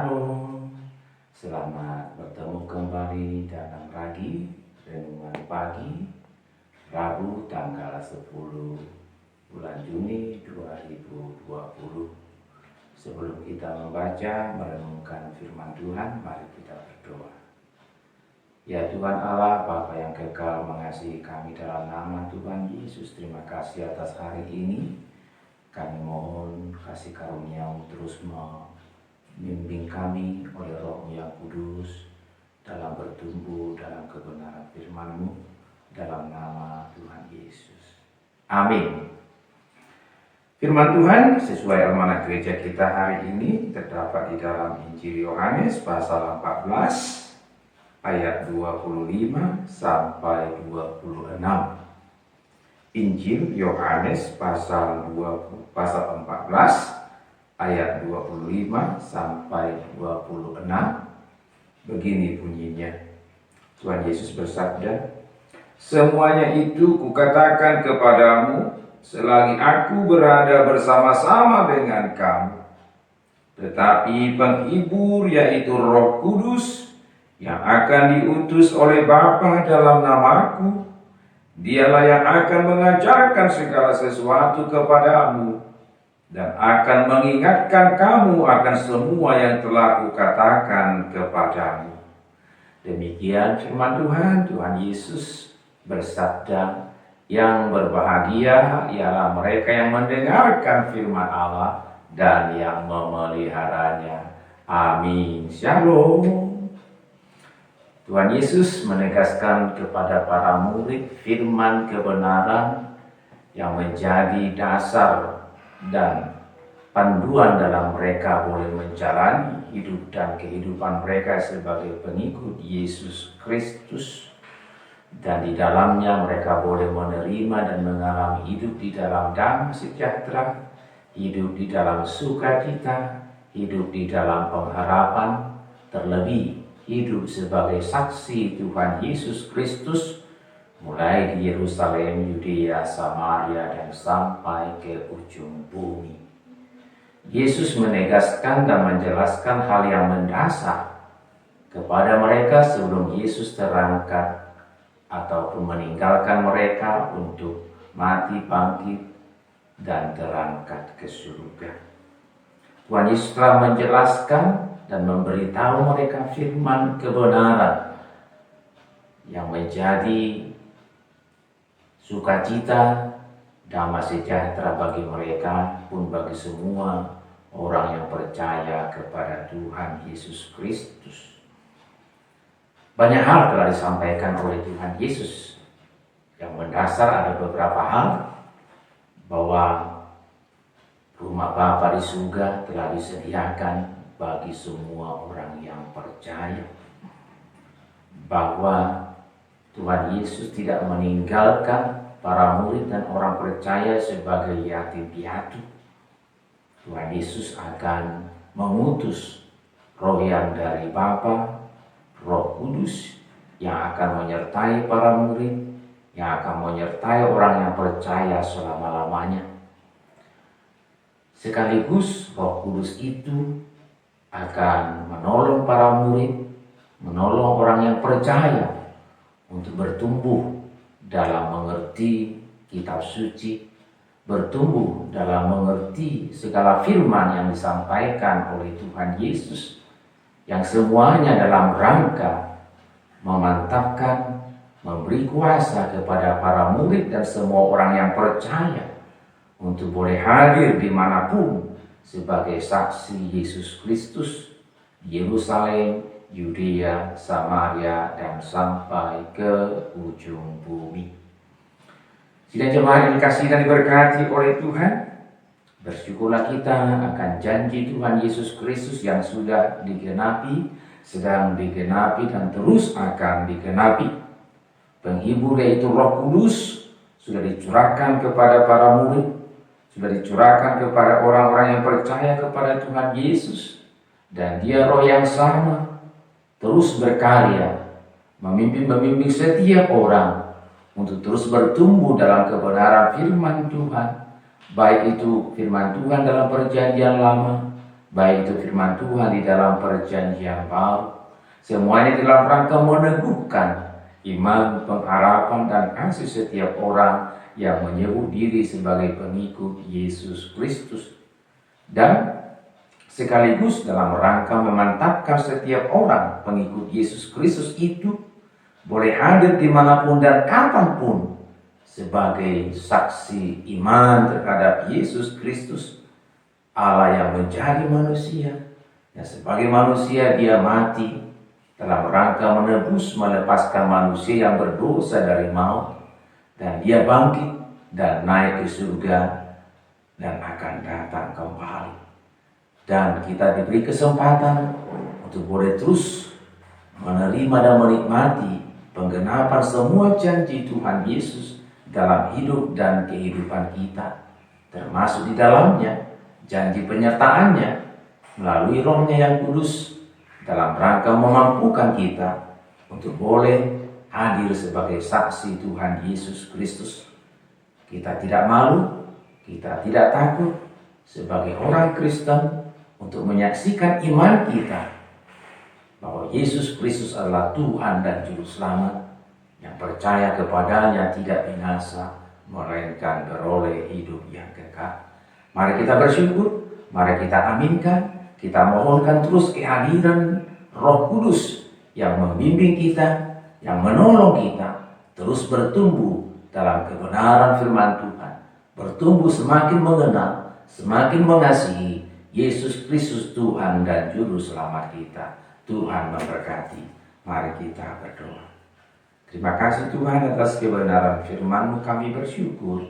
Shalom, selamat bertemu kembali dalam lagi renungan pagi Rabu tanggal 10 bulan Juni 2020. Sebelum kita membaca merenungkan firman Tuhan, mari kita berdoa. Ya Tuhan Allah, Bapa yang kekal, mengasihi kami dalam nama Tuhan Yesus, terima kasih atas hari ini. Kami mohon kasih karunia-Mu terus membimbing kami oleh Roh-Mu yang kudus dalam bertumbuh dalam kebenaran firman-Mu, dalam nama Tuhan Yesus. Amin. Firman Tuhan sesuai amanat gereja kita hari ini terdapat di dalam Injil Yohanes pasal 14 ayat 25 sampai 26. Injil Yohanes pasal 14 ayat 25 sampai 26. Begini bunyinya. Tuhan Yesus bersabda, "Semuanya itu kukatakan kepadamu selagi aku berada bersama-sama dengan kamu. Tetapi penghibur, yaitu Roh Kudus, yang akan diutus oleh Bapa dalam namaku, Dialah yang akan mengajarkan segala sesuatu kepadamu dan akan mengingatkan kamu akan semua yang telah kukatakan kepadamu." Demikian firman Tuhan. Tuhan Yesus bersabda, yang berbahagia ialah mereka yang mendengarkan firman Allah dan yang memeliharanya. Amin. Shalom. Tuhan Yesus menegaskan kepada para murid firman kebenaran yang menjadi dasar dan panduan dalam mereka boleh menjalani hidup dan kehidupan mereka sebagai pengikut Yesus Kristus. Dan di dalamnya mereka boleh menerima dan mengalami hidup di dalam damai sejahtera, hidup di dalam sukacita, hidup di dalam pengharapan, terlebih hidup sebagai saksi Tuhan Yesus Kristus mulai di Yerusalem, Yudea, Samaria, dan sampai ke ujung bumi. Yesus menegaskan dan menjelaskan hal yang mendasar kepada mereka sebelum Yesus terangkat ataupun meninggalkan mereka untuk mati, bangkit, dan terangkat ke surga. Tuhan Yesus telah menjelaskan dan memberitahu mereka firman kebenaran yang menjadi sukacita, damai sejahtera bagi mereka pun bagi semua orang yang percaya kepada Tuhan Yesus Kristus. Banyak hal telah disampaikan oleh Tuhan Yesus. Yang mendasar ada beberapa hal, bahwa rumah Bapa di surga telah disediakan bagi semua orang yang percaya, bahwa Tuhan Yesus tidak meninggalkan para murid dan orang percaya sebagai yatim piatu. Tuhan Yesus akan mengutus Roh yang dari Bapa, Roh Kudus, yang akan menyertai para murid, yang akan menyertai orang yang percaya selama-lamanya. Sekaligus Roh Kudus itu akan menolong para murid, menolong orang yang percaya untuk bertumbuh dalam mengerti kitab suci, bertumbuh dalam mengerti segala firman yang disampaikan oleh Tuhan Yesus, yang semuanya dalam rangka memantapkan, memberi kuasa kepada para murid dan semua orang yang percaya untuk boleh hadir dimanapun sebagai saksi Yesus Kristus di Yerusalem, Yudea, Samaria, dan sampai ke ujung bumi. Sidang jemaat yang dikasihi dan diberkati oleh Tuhan, bersyukurlah kita akan janji Tuhan Yesus Kristus yang sudah digenapi, sedang digenapi, dan terus akan digenapi. Penghibur, yaitu Roh Kudus, sudah dicurahkan kepada para murid, sudah dicurahkan kepada orang-orang yang percaya kepada Tuhan Yesus. Dan Dia Roh yang sama terus berkarya, membimbing setiap orang untuk terus bertumbuh dalam kebenaran firman Tuhan, baik itu firman Tuhan dalam perjanjian lama baik itu firman Tuhan di dalam perjanjian baru, semuanya dalam rangka meneguhkan iman, pengharapan, dan kasih setiap orang yang menyebut diri sebagai pengikut Yesus Kristus. Dan sekaligus dalam rangka memantapkan setiap orang pengikut Yesus Kristus itu boleh hadir dimanapun dan kapanpun sebagai saksi iman terhadap Yesus Kristus, Allah yang menjadi manusia. Dan sebagai manusia dia mati dalam rangka menebus, melepaskan manusia yang berdosa dari maut. Dan dia bangkit dan naik ke surga dan akan datang kembali. Dan kita diberi kesempatan untuk boleh terus menerima dan menikmati penggenapan semua janji Tuhan Yesus dalam hidup dan kehidupan kita, termasuk di dalamnya janji penyertaannya melalui Roh-Nya yang kudus dalam rangka memampukan kita untuk boleh hadir sebagai saksi Tuhan Yesus Kristus. Kita tidak malu, kita tidak takut sebagai orang Kristen untuk menyaksikan iman kita bahwa Yesus Kristus adalah Tuhan dan Juru Selamat yang percaya kepadanya tidak binasa, melainkan beroleh hidup yang kekal. Mari kita bersyukur, mari kita aminkan, kita mohonkan terus kehadiran Roh Kudus yang membimbing kita, yang menolong kita terus bertumbuh dalam kebenaran firman Tuhan, bertumbuh semakin mengenal, semakin mengasihi Yesus Kristus Tuhan dan Juru Selamat kita. Tuhan memberkati. Mari kita berdoa. Terima kasih Tuhan atas kebenaran firman-Mu, kami bersyukur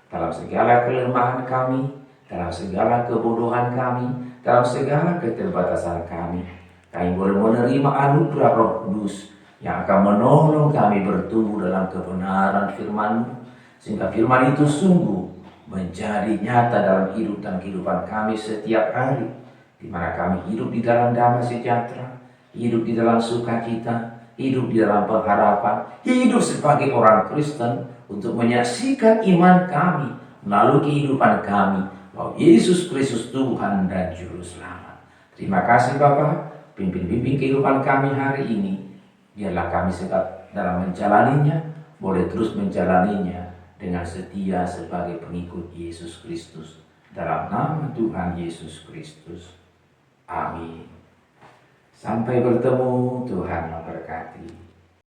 dalam segala kelemahan kami, dalam segala kebodohan kami, dalam segala keterbatasan kami. Kami boleh menerima anugerah Roh Kudus yang akan menolong kami bertumbuh dalam kebenaran firman-Mu, sehingga firman itu sungguh menjadi nyata dalam hidup dan kehidupan kami setiap hari, di mana kami hidup di dalam damai sejahtera, hidup di dalam sukacita, hidup di dalam pengharapan, hidup sebagai orang Kristen untuk menyaksikan iman kami melalui kehidupan kami bahwa Yesus Kristus Tuhan dan Juru Selamat. Terima kasih Bapa, pimpin-pimpin kehidupan kami hari ini. Biarlah kami sedang dalam menjalaninya, boleh terus menjalaninya dengan setia sebagai pengikut Yesus Kristus. Dalam nama Tuhan Yesus Kristus. Amin. Sampai bertemu, Tuhan memberkati.